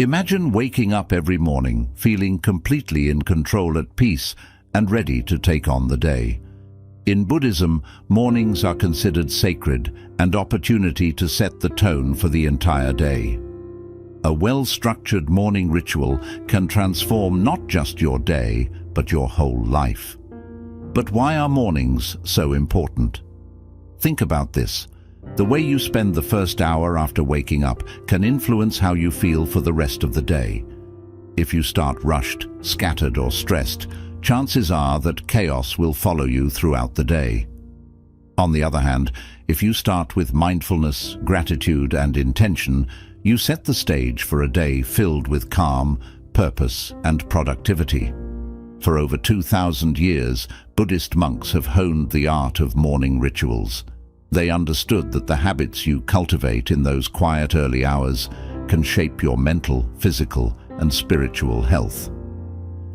Imagine waking up every morning, feeling completely in control, at peace, and ready to take on the day. In Buddhism, mornings are considered sacred, an opportunity to set the tone for the entire day. A well-structured morning ritual can transform not just your day, but your whole life. But why are mornings so important? Think about this. The way you spend the first hour after waking up can influence how you feel for the rest of the day. If you start rushed, scattered, or stressed, chances are that chaos will follow you throughout the day. On the other hand, if you start with mindfulness, gratitude, and intention, you set the stage for a day filled with calm, purpose, and productivity. For over 2,000 years, Buddhist monks have honed the art of morning rituals. They understood that the habits you cultivate in those quiet early hours can shape your mental, physical, and spiritual health.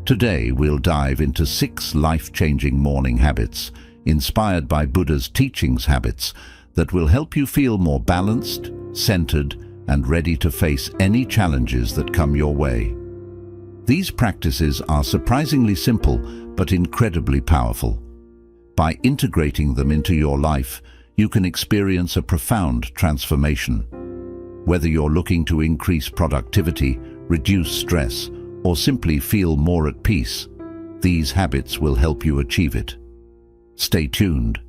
Today, we'll dive into 6 life-changing morning habits, inspired by Buddha's teachings, habits that will help you feel more balanced, centered, and ready to face any challenges that come your way. These practices are surprisingly simple, but incredibly powerful. By integrating them into your life, you can experience a profound transformation. Whether you're looking to increase productivity, reduce stress, or simply feel more at peace, these habits will help you achieve it. Stay tuned,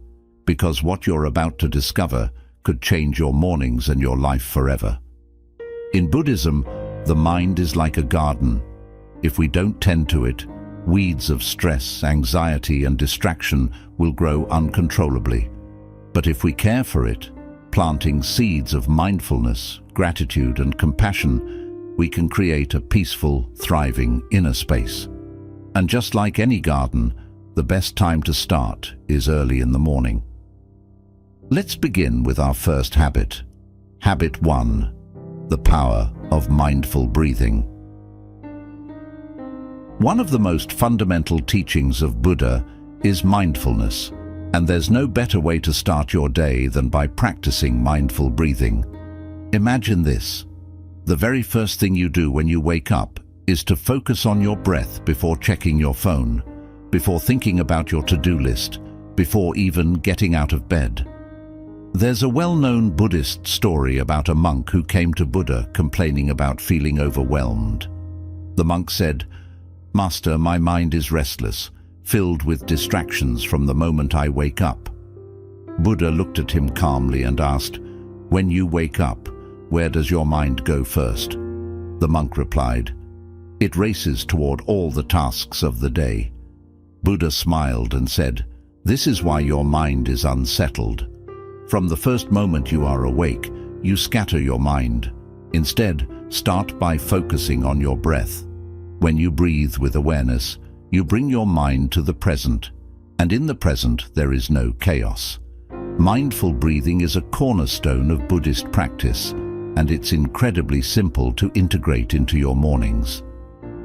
because what you're about to discover could change your mornings and your life forever. In Buddhism, the mind is like a garden. If we don't tend to it, weeds of stress, anxiety, and distraction will grow uncontrollably. But if we care for it, planting seeds of mindfulness, gratitude, and compassion, we can create a peaceful, thriving inner space. And just like any garden, the best time to start is early in the morning. Let's begin with our first habit. Habit 1. The power of mindful breathing. One of the most fundamental teachings of Buddha is mindfulness. And there's no better way to start your day than by practicing mindful breathing. Imagine this. The very first thing you do when you wake up is to focus on your breath before checking your phone, before thinking about your to-do list, before even getting out of bed. There's a well-known Buddhist story about a monk who came to Buddha complaining about feeling overwhelmed. The monk said, "Master, my mind is restless, filled with distractions from the moment I wake up." Buddha looked at him calmly and asked, "When you wake up, where does your mind go first?" The monk replied, "It races toward all the tasks of the day." Buddha smiled and said, "This is why your mind is unsettled. From the first moment you are awake, you scatter your mind. Instead, start by focusing on your breath. When you breathe with awareness, you bring your mind to the present, and in the present there is no chaos. Mindful breathing is a cornerstone of Buddhist practice, and it's incredibly simple to integrate into your mornings.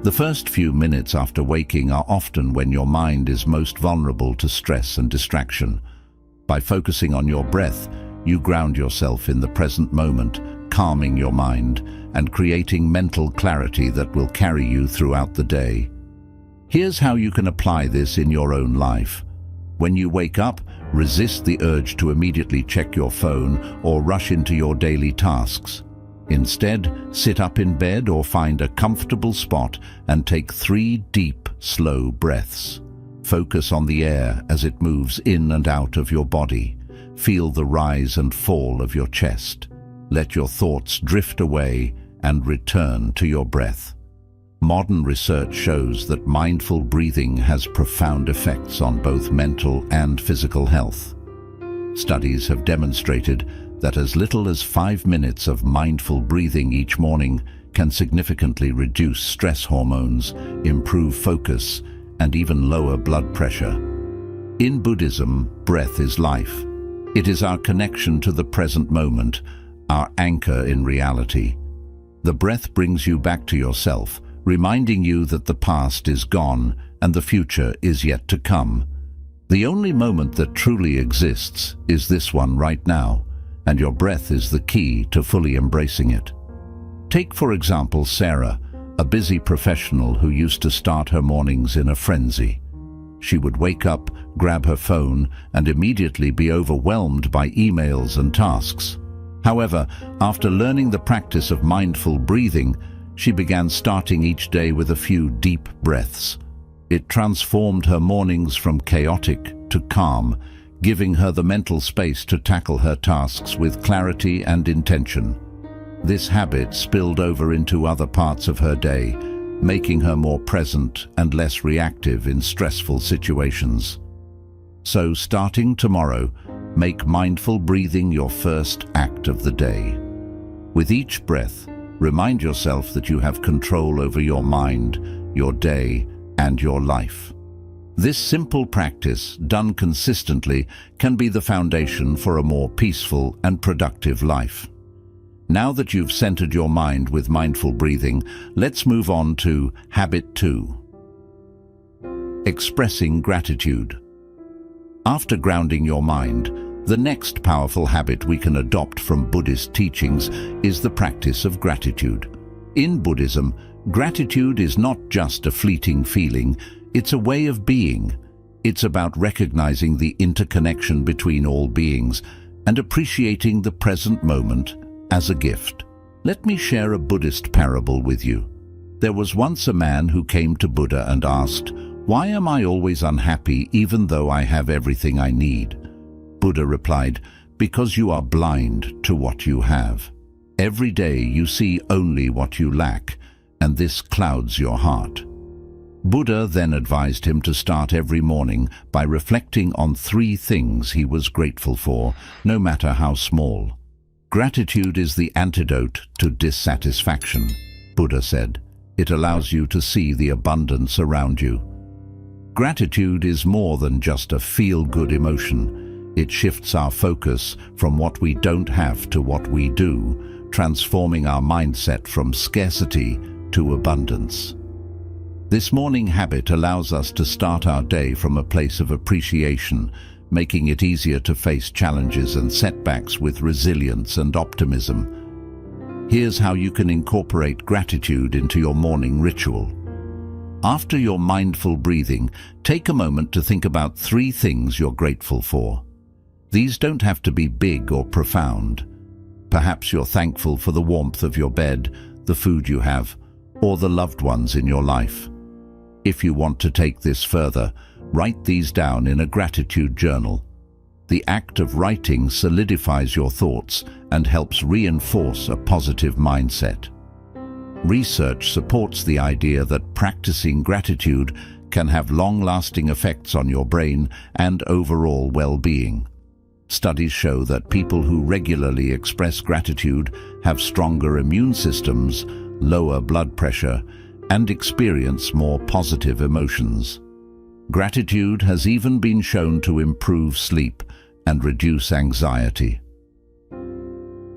The first few minutes after waking are often when your mind is most vulnerable to stress and distraction. By focusing on your breath, you ground yourself in the present moment, calming your mind and creating mental clarity that will carry you throughout the day. Here's how you can apply this in your own life. When you wake up, resist the urge to immediately check your phone or rush into your daily tasks. Instead, sit up in bed or find a comfortable spot and take 3 deep, slow breaths. Focus on the air as it moves in and out of your body. Feel the rise and fall of your chest. Let your thoughts drift away and return to your breath. Modern research shows that mindful breathing has profound effects on both mental and physical health. Studies have demonstrated that as little as 5 minutes of mindful breathing each morning can significantly reduce stress hormones, improve focus, and even lower blood pressure. In Buddhism, breath is life. It is our connection to the present moment, our anchor in reality. The breath brings you back to yourself, reminding you that the past is gone and the future is yet to come. The only moment that truly exists is this one right now, and your breath is the key to fully embracing it. Take, for example, Sarah, a busy professional who used to start her mornings in a frenzy. She would wake up, grab her phone, and immediately be overwhelmed by emails and tasks. However, after learning the practice of mindful breathing, she began starting each day with a few deep breaths. It transformed her mornings from chaotic to calm, giving her the mental space to tackle her tasks with clarity and intention. This habit spilled over into other parts of her day, making her more present and less reactive in stressful situations. So, starting tomorrow, make mindful breathing your first act of the day. With each breath, remind yourself that you have control over your mind, your day, and your life. This simple practice, done consistently, can be the foundation for a more peaceful and productive life. Now that you've centered your mind with mindful breathing, let's move on to Habit 2. Expressing gratitude. After grounding your mind, the next powerful habit we can adopt from Buddhist teachings is the practice of gratitude. In Buddhism, gratitude is not just a fleeting feeling, it's a way of being. It's about recognizing the interconnection between all beings and appreciating the present moment as a gift. Let me share a Buddhist parable with you. There was once a man who came to Buddha and asked, "Why am I always unhappy even though I have everything I need?" Buddha replied, "Because you are blind to what you have. Every day you see only what you lack, and this clouds your heart." Buddha then advised him to start every morning by reflecting on 3 things he was grateful for, no matter how small. Gratitude is the antidote to dissatisfaction, Buddha said. It allows you to see the abundance around you. Gratitude is more than just a feel-good emotion. It shifts our focus from what we don't have to what we do, transforming our mindset from scarcity to abundance. This morning habit allows us to start our day from a place of appreciation, making it easier to face challenges and setbacks with resilience and optimism. Here's how you can incorporate gratitude into your morning ritual. After your mindful breathing, take a moment to think about 3 things you're grateful for. These don't have to be big or profound. Perhaps you're thankful for the warmth of your bed, the food you have, or the loved ones in your life. If you want to take this further, write these down in a gratitude journal. The act of writing solidifies your thoughts and helps reinforce a positive mindset. Research supports the idea that practicing gratitude can have long-lasting effects on your brain and overall well-being. Studies show that people who regularly express gratitude have stronger immune systems, lower blood pressure, and experience more positive emotions. Gratitude has even been shown to improve sleep and reduce anxiety.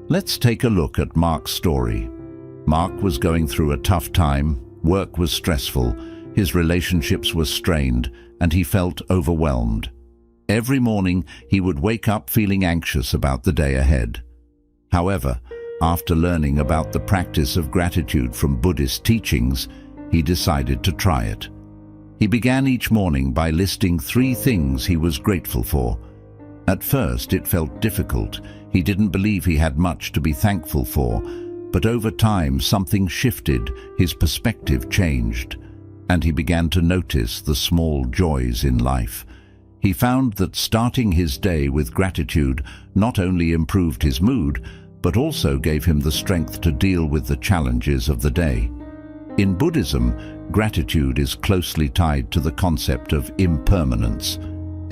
Let's take a look at Mark's story. Mark was going through a tough time, work was stressful, his relationships were strained, and he felt overwhelmed. Every morning, he would wake up feeling anxious about the day ahead. However, after learning about the practice of gratitude from Buddhist teachings, he decided to try it. He began each morning by listing 3 things he was grateful for. At first, it felt difficult. He didn't believe he had much to be thankful for, but over time something shifted, his perspective changed, and he began to notice the small joys in life. He found that starting his day with gratitude not only improved his mood, but also gave him the strength to deal with the challenges of the day. In Buddhism, gratitude is closely tied to the concept of impermanence.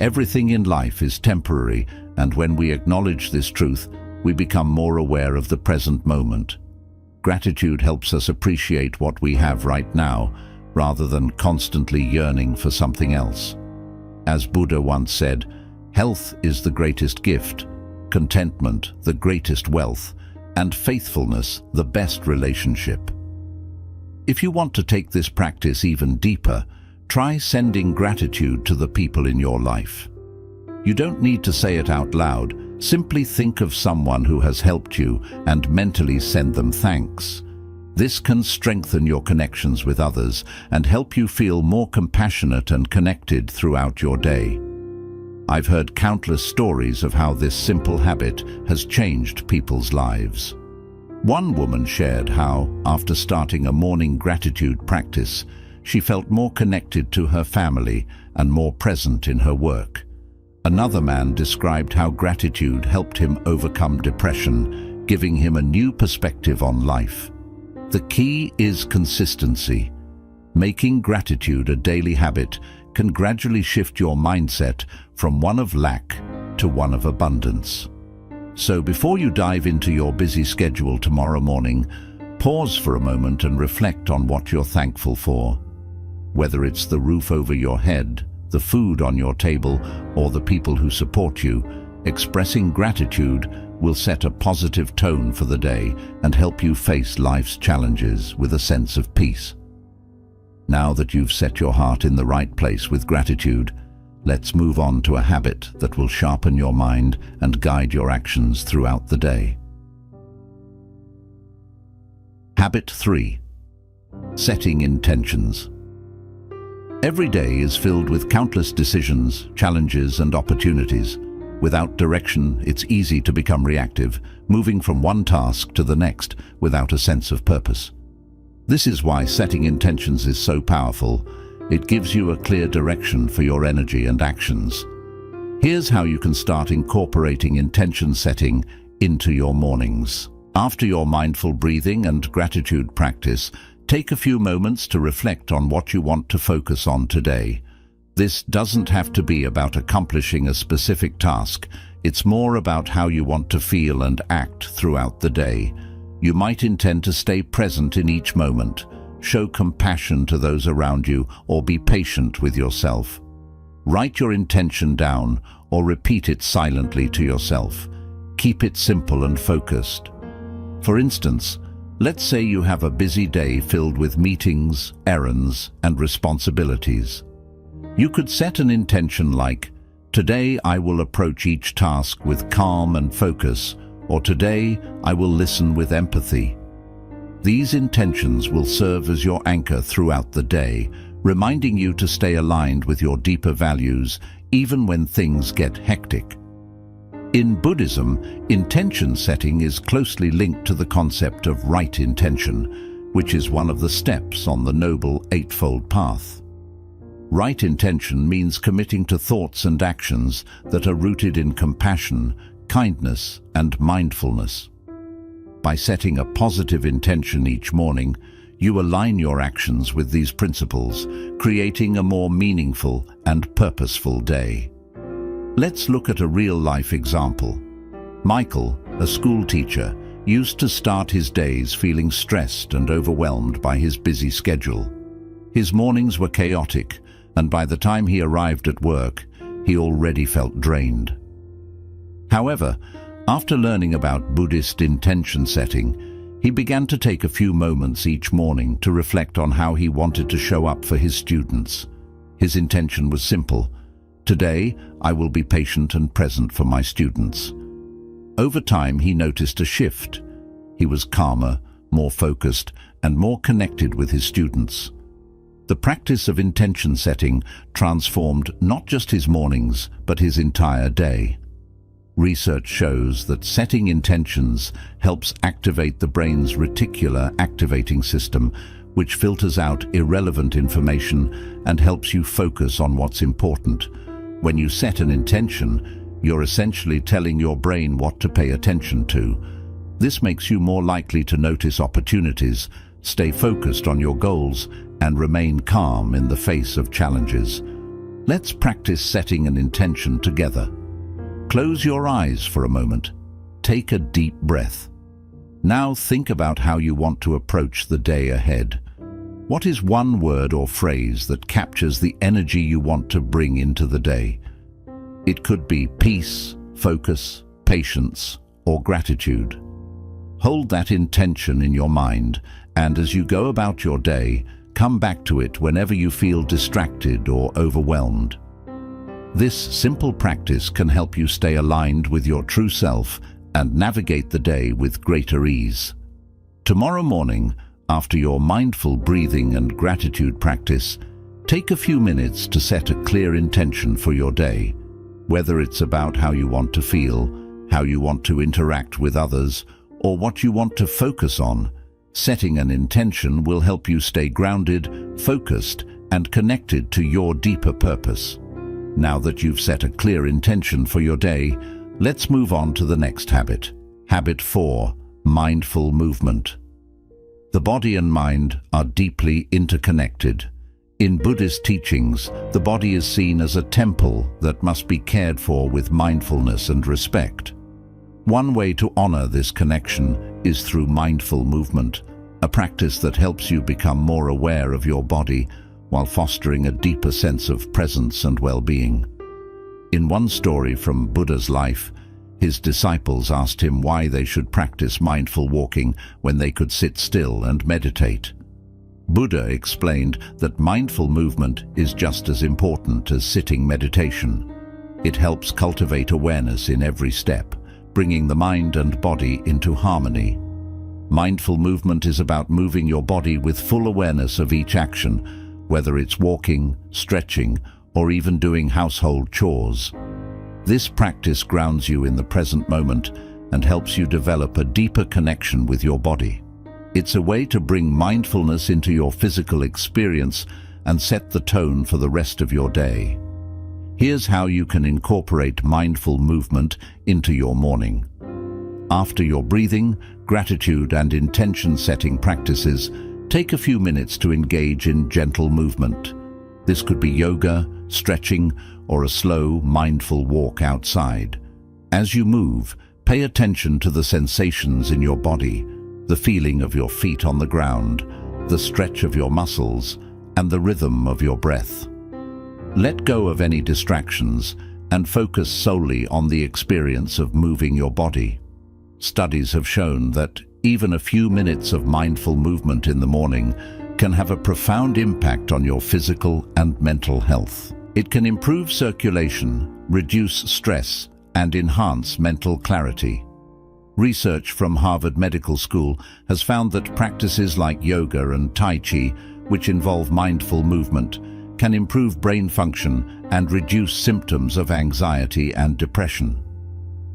Everything in life is temporary, and when we acknowledge this truth, we become more aware of the present moment. Gratitude helps us appreciate what we have right now, rather than constantly yearning for something else. As Buddha once said, health is the greatest gift, contentment the greatest wealth, and faithfulness the best relationship. If you want to take this practice even deeper, try sending gratitude to the people in your life. You don't need to say it out loud. Simply think of someone who has helped you and mentally send them thanks. This can strengthen your connections with others and help you feel more compassionate and connected throughout your day. I've heard countless stories of how this simple habit has changed people's lives. One woman shared how, after starting a morning gratitude practice, she felt more connected to her family and more present in her work. Another man described how gratitude helped him overcome depression, giving him a new perspective on life. The key is consistency. Making gratitude a daily habit can gradually shift your mindset from one of lack to one of abundance. So before you dive into your busy schedule tomorrow morning, pause for a moment and reflect on what you're thankful for. Whether it's the roof over your head, the food on your table, or the people who support you, expressing gratitude will set a positive tone for the day and help you face life's challenges with a sense of peace. Now that you've set your heart in the right place with gratitude, let's move on to a habit that will sharpen your mind and guide your actions throughout the day. Habit 3. Setting intentions. Every day is filled with countless decisions, challenges, and opportunities. Without direction, it's easy to become reactive, moving from one task to the next without a sense of purpose. This is why setting intentions is so powerful. It gives you a clear direction for your energy and actions. Here's how you can start incorporating intention setting into your mornings. After your mindful breathing and gratitude practice, take a few moments to reflect on what you want to focus on today. This doesn't have to be about accomplishing a specific task. It's more about how you want to feel and act throughout the day. You might intend to stay present in each moment, show compassion to those around you, or be patient with yourself. Write your intention down or repeat it silently to yourself. Keep it simple and focused. For instance, let's say you have a busy day filled with meetings, errands, and responsibilities. You could set an intention like, "Today I will approach each task with calm and focus," or "Today I will listen with empathy." These intentions will serve as your anchor throughout the day, reminding you to stay aligned with your deeper values, even when things get hectic. In Buddhism, intention setting is closely linked to the concept of right intention, which is one of the steps on the Noble Eightfold Path. Right intention means committing to thoughts and actions that are rooted in compassion, kindness, and mindfulness. By setting a positive intention each morning, you align your actions with these principles, creating a more meaningful and purposeful day. Let's look at a real-life example. Michael, a school teacher, used to start his days feeling stressed and overwhelmed by his busy schedule. His mornings were chaotic, and by the time he arrived at work, he already felt drained. However, after learning about Buddhist intention setting, he began to take a few moments each morning to reflect on how he wanted to show up for his students. His intention was simple: "Today, I will be patient and present for my students." Over time, he noticed a shift. He was calmer, more focused, and more connected with his students. The practice of intention setting transformed not just his mornings, but his entire day. Research shows that setting intentions helps activate the brain's reticular activating system, which filters out irrelevant information and helps you focus on what's important. When you set an intention, you're essentially telling your brain what to pay attention to. This makes you more likely to notice opportunities, stay focused on your goals, and remain calm in the face of challenges. Let's practice setting an intention together. Close your eyes for a moment. Take a deep breath. Now think about how you want to approach the day ahead. What is one word or phrase that captures the energy you want to bring into the day? It could be peace, focus, patience, or gratitude. Hold that intention in your mind, and as you go about your day, come back to it whenever you feel distracted or overwhelmed. This simple practice can help you stay aligned with your true self and navigate the day with greater ease. Tomorrow morning, After your mindful breathing and gratitude practice, take a few minutes to set a clear intention for your day, whether it's about how you want to feel, how you want to interact with others, or what you want to focus on. Setting an intention will help you stay grounded, focused, and connected to your deeper purpose. Now that you've set a clear intention for your day, let's move on to the next habit. Habit 4. Mindful movement. The body and mind are deeply interconnected. In Buddhist teachings, the body is seen as a temple that must be cared for with mindfulness and respect. One way to honor this connection is through mindful movement, a practice that helps you become more aware of your body while fostering a deeper sense of presence and well-being. In one story from Buddha's life, his disciples asked him why they should practice mindful walking when they could sit still and meditate. Buddha explained that mindful movement is just as important as sitting meditation. It helps cultivate awareness in every step, bringing the mind and body into harmony. Mindful movement is about moving your body with full awareness of each action, whether it's walking, stretching, or even doing household chores. This practice grounds you in the present moment and helps you develop a deeper connection with your body. It's a way to bring mindfulness into your physical experience and set the tone for the rest of your day. Here's how you can incorporate mindful movement into your morning. After your breathing, gratitude, and intention-setting practices, take a few minutes to engage in gentle movement. This could be yoga, stretching, or a slow, mindful walk outside. As you move, pay attention to the sensations in your body, the feeling of your feet on the ground, the stretch of your muscles, and the rhythm of your breath. Let go of any distractions and focus solely on the experience of moving your body. Studies have shown that even a few minutes of mindful movement in the morning can have a profound impact on your physical and mental health. It can improve circulation, reduce stress, and enhance mental clarity. Research from Harvard Medical School has found that practices like yoga and Tai Chi, which involve mindful movement, can improve brain function and reduce symptoms of anxiety and depression.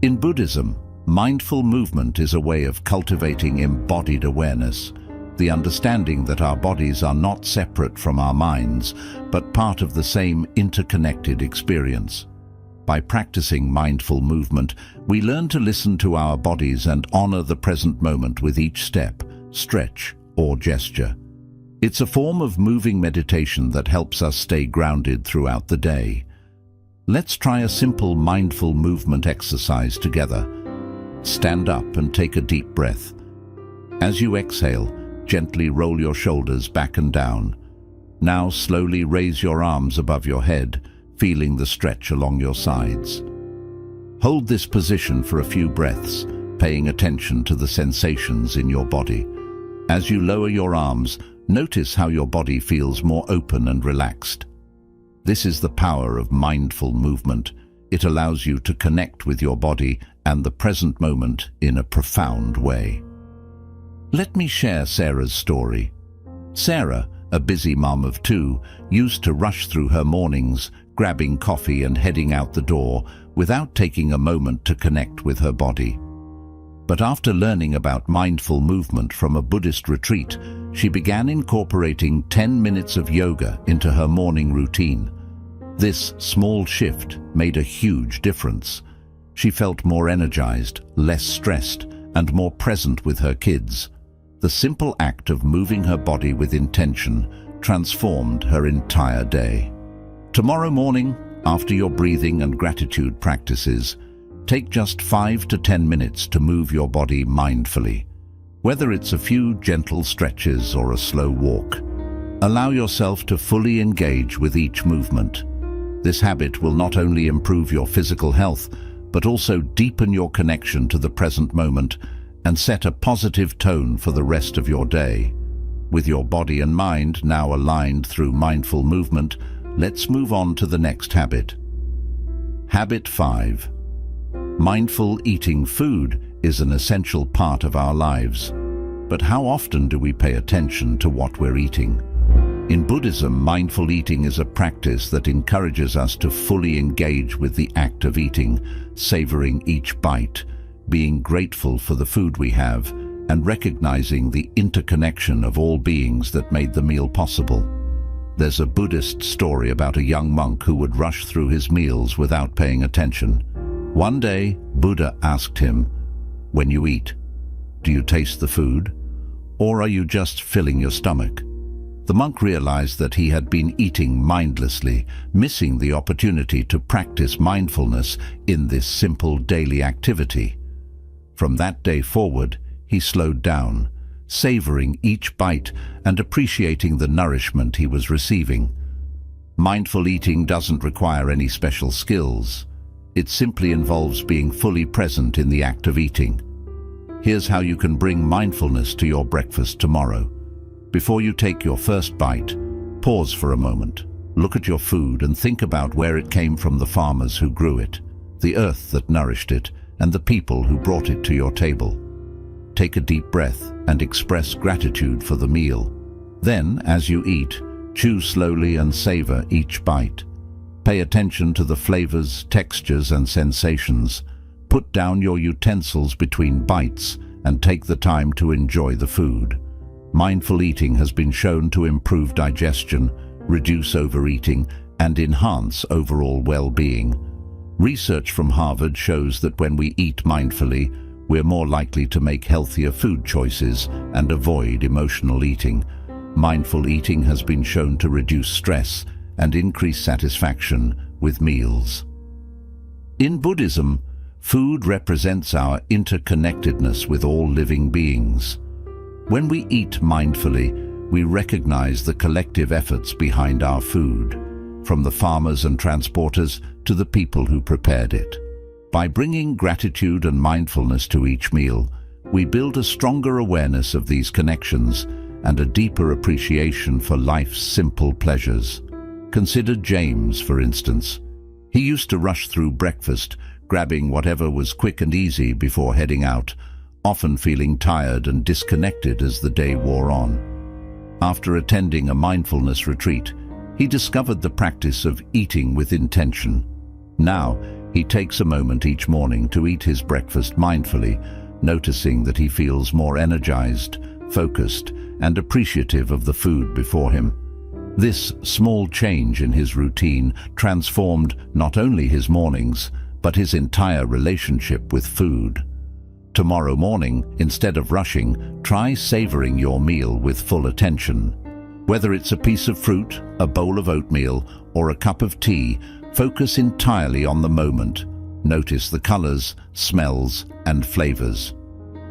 In Buddhism, mindful movement is a way of cultivating embodied awareness, the understanding that our bodies are not separate from our minds, but part of the same interconnected experience. By practicing mindful movement, we learn to listen to our bodies and honor the present moment with each step, stretch, or gesture. It's a form of moving meditation that helps us stay grounded throughout the day. Let's try a simple mindful movement exercise together. Stand up and take a deep breath. As you exhale, gently roll your shoulders back and down. Now slowly raise your arms above your head, feeling the stretch along your sides. Hold this position for a few breaths, paying attention to the sensations in your body. As you lower your arms, notice how your body feels more open and relaxed. This is the power of mindful movement. It allows you to connect with your body and the present moment in a profound way. Let me share Sarah's story. Sarah, a busy mom of 2, used to rush through her mornings, grabbing coffee and heading out the door without taking a moment to connect with her body. But after learning about mindful movement from a Buddhist retreat, she began incorporating 10 minutes of yoga into her morning routine. This small shift made a huge difference. She felt more energized, less stressed, and more present with her kids. The simple act of moving her body with intention transformed her entire day. Tomorrow morning, after your breathing and gratitude practices, take just 5 to 10 minutes to move your body mindfully. Whether it's a few gentle stretches or a slow walk, allow yourself to fully engage with each movement. This habit will not only improve your physical health, but also deepen your connection to the present moment and set a positive tone for the rest of your day. With your body and mind now aligned through mindful movement, let's move on to the next habit. Habit 5. Mindful eating. Food is an essential part of our lives. But how often do we pay attention to what we're eating? In Buddhism, mindful eating is a practice that encourages us to fully engage with the act of eating, savoring each bite, being grateful for the food we have, and recognizing the interconnection of all beings that made the meal possible. There's a Buddhist story about a young monk who would rush through his meals without paying attention. One day, Buddha asked him, "When you eat, do you taste the food? Or are you just filling your stomach?" The monk realized that he had been eating mindlessly, missing the opportunity to practice mindfulness in this simple daily activity. From that day forward, he slowed down, savoring each bite and appreciating the nourishment he was receiving. Mindful eating doesn't require any special skills. It simply involves being fully present in the act of eating. Here's how you can bring mindfulness to your breakfast tomorrow. Before you take your first bite, pause for a moment. Look at your food and think about where it came from, the farmers who grew it, the earth that nourished it, and the people who brought it to your table. Take a deep breath and express gratitude for the meal. Then, as you eat, chew slowly and savor each bite. Pay attention to the flavors, textures, and sensations. Put down your utensils between bites and take the time to enjoy the food. Mindful eating has been shown to improve digestion, reduce overeating, and enhance overall well-being. Research from Harvard shows that when we eat mindfully, we're more likely to make healthier food choices and avoid emotional eating. Mindful eating has been shown to reduce stress and increase satisfaction with meals. In Buddhism, food represents our interconnectedness with all living beings. When we eat mindfully, we recognize the collective efforts behind our food, from the farmers and transporters to the people who prepared it. By bringing gratitude and mindfulness to each meal, we build a stronger awareness of these connections and a deeper appreciation for life's simple pleasures. Consider James, for instance. He used to rush through breakfast, grabbing whatever was quick and easy before heading out, often feeling tired and disconnected as the day wore on. After attending a mindfulness retreat, he discovered the practice of eating with intention. Now, he takes a moment each morning to eat his breakfast mindfully, noticing that he feels more energized, focused, and appreciative of the food before him. This small change in his routine transformed not only his mornings, but his entire relationship with food. Tomorrow morning, instead of rushing, try savoring your meal with full attention. Whether it's a piece of fruit, a bowl of oatmeal, or a cup of tea, focus entirely on the moment. Notice the colors, smells, and flavors.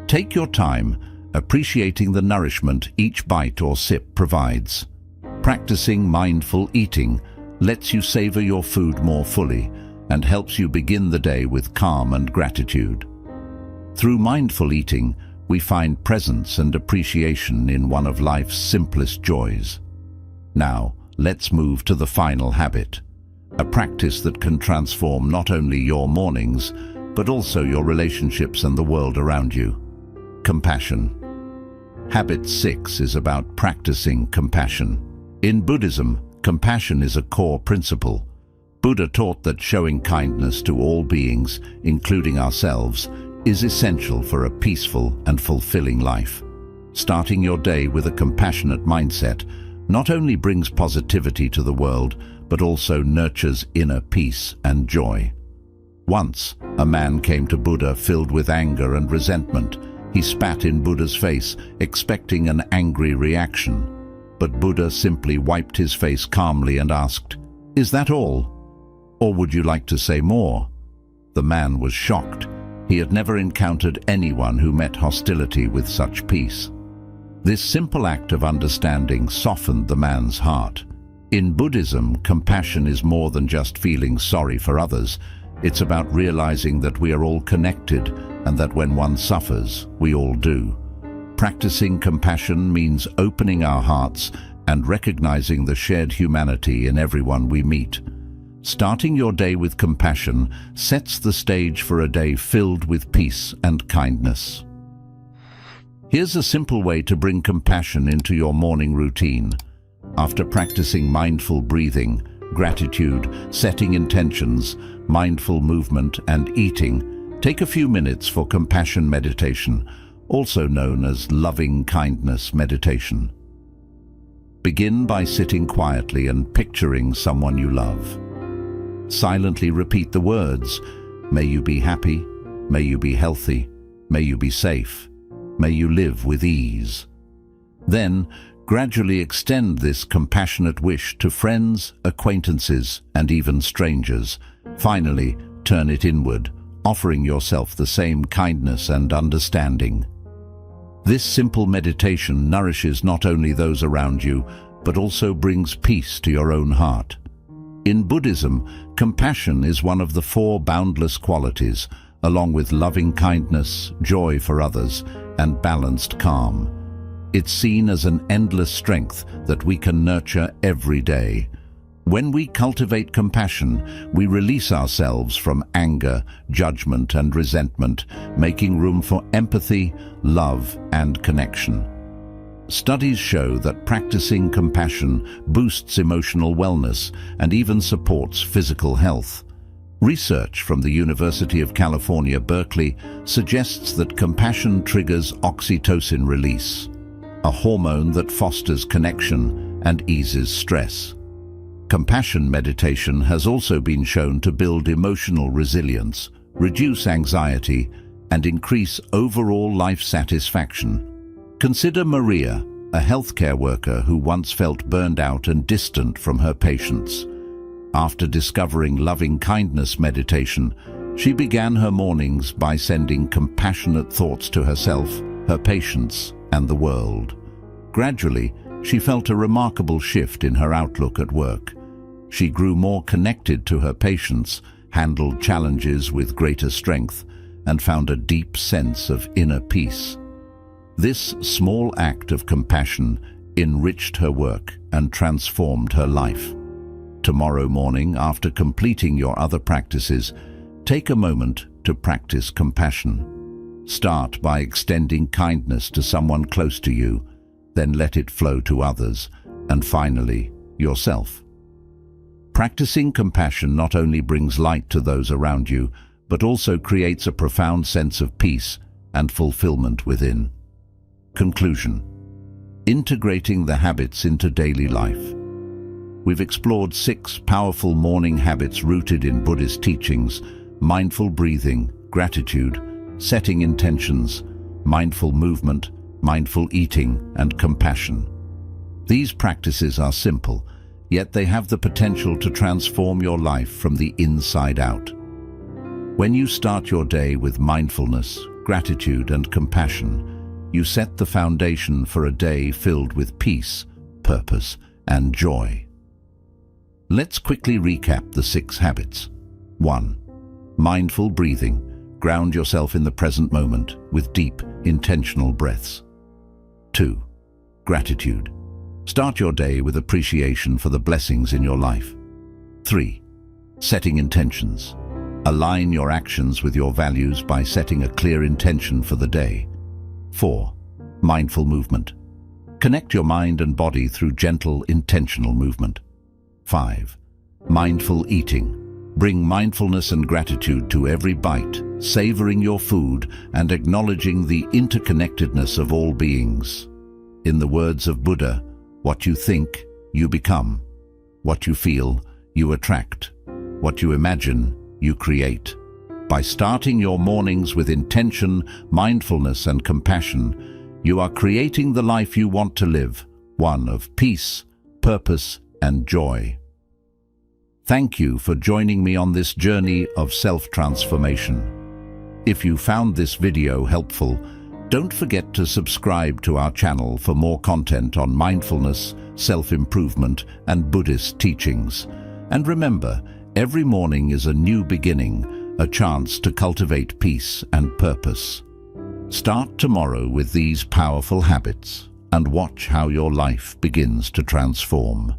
Take your time, appreciating the nourishment each bite or sip provides. Practicing mindful eating lets you savor your food more fully and helps you begin the day with calm and gratitude. Through mindful eating, we find presence and appreciation in one of life's simplest joys. Now, let's move to the final habit, a practice that can transform not only your mornings, but also your relationships and the world around you. Compassion. Habit 6 is about practicing compassion. In Buddhism, compassion is a core principle. Buddha taught that showing kindness to all beings, including ourselves, is essential for a peaceful and fulfilling life. Starting your day with a compassionate mindset not only brings positivity to the world, but also nurtures inner peace and joy. Once, a man came to Buddha filled with anger and resentment. He spat in Buddha's face, expecting an angry reaction. But Buddha simply wiped his face calmly and asked, "Is that all? Or would you like to say more?" The man was shocked. He had never encountered anyone who met hostility with such peace. This simple act of understanding softened the man's heart. In Buddhism, compassion is more than just feeling sorry for others. It's about realizing that we are all connected and that when one suffers, we all do. Practicing compassion means opening our hearts and recognizing the shared humanity in everyone we meet. Starting your day with compassion sets the stage for a day filled with peace and kindness. Here's a simple way to bring compassion into your morning routine. After practicing mindful breathing, gratitude, setting intentions, mindful movement, and eating, take a few minutes for compassion meditation, also known as loving kindness meditation. Begin by sitting quietly and picturing someone you love. Silently repeat the words, "May you be happy, may you be healthy, may you be safe, may you live with ease." Then, gradually extend this compassionate wish to friends, acquaintances, and even strangers. Finally, turn it inward, offering yourself the same kindness and understanding. This simple meditation nourishes not only those around you, but also brings peace to your own heart. In Buddhism, compassion is one of the four boundless qualities, along with loving kindness, joy for others, and balanced calm. It's seen as an endless strength that we can nurture every day. When we cultivate compassion, we release ourselves from anger, judgment, and resentment, making room for empathy, love, and connection. Studies show that practicing compassion boosts emotional wellness and even supports physical health. Research from the University of California, Berkeley, suggests that compassion triggers oxytocin release, a hormone that fosters connection and eases stress. Compassion meditation has also been shown to build emotional resilience, reduce anxiety, and increase overall life satisfaction. Consider Maria, a healthcare worker who once felt burned out and distant from her patients. After discovering loving kindness meditation, she began her mornings by sending compassionate thoughts to herself, her patients, and the world. Gradually, she felt a remarkable shift in her outlook at work. She grew more connected to her patients, handled challenges with greater strength, and found a deep sense of inner peace. This small act of compassion enriched her work and transformed her life. Tomorrow morning, after completing your other practices, take a moment to practice compassion. Start by extending kindness to someone close to you, then let it flow to others, and finally, yourself. Practicing compassion not only brings light to those around you, but also creates a profound sense of peace and fulfillment within. Conclusion: integrating the habits into daily life. We've explored 6 powerful morning habits rooted in Buddhist teachings: mindful breathing, gratitude, setting intentions, mindful movement, mindful eating, and compassion. These practices are simple, yet they have the potential to transform your life from the inside out. When you start your day with mindfulness, gratitude, and compassion, you set the foundation for a day filled with peace, purpose, and joy. Let's quickly recap the 6 habits. 1. Mindful breathing. Ground yourself in the present moment with deep, intentional breaths. 2. Gratitude. Start your day with appreciation for the blessings in your life. 3. Setting intentions. Align your actions with your values by setting a clear intention for the day. 4. Mindful movement. Connect your mind and body through gentle, intentional movement. 5. Mindful eating. Bring mindfulness and gratitude to every bite, savoring your food and acknowledging the interconnectedness of all beings. In the words of Buddha, what you think, you become. What you feel, you attract. What you imagine, you create. By starting your mornings with intention, mindfulness, and compassion, you are creating the life you want to live, one of peace, purpose, and joy. Thank you for joining me on this journey of self-transformation. If you found this video helpful, don't forget to subscribe to our channel for more content on mindfulness, self-improvement, and Buddhist teachings. And remember, every morning is a new beginning, a chance to cultivate peace and purpose. Start tomorrow with these powerful habits and watch how your life begins to transform.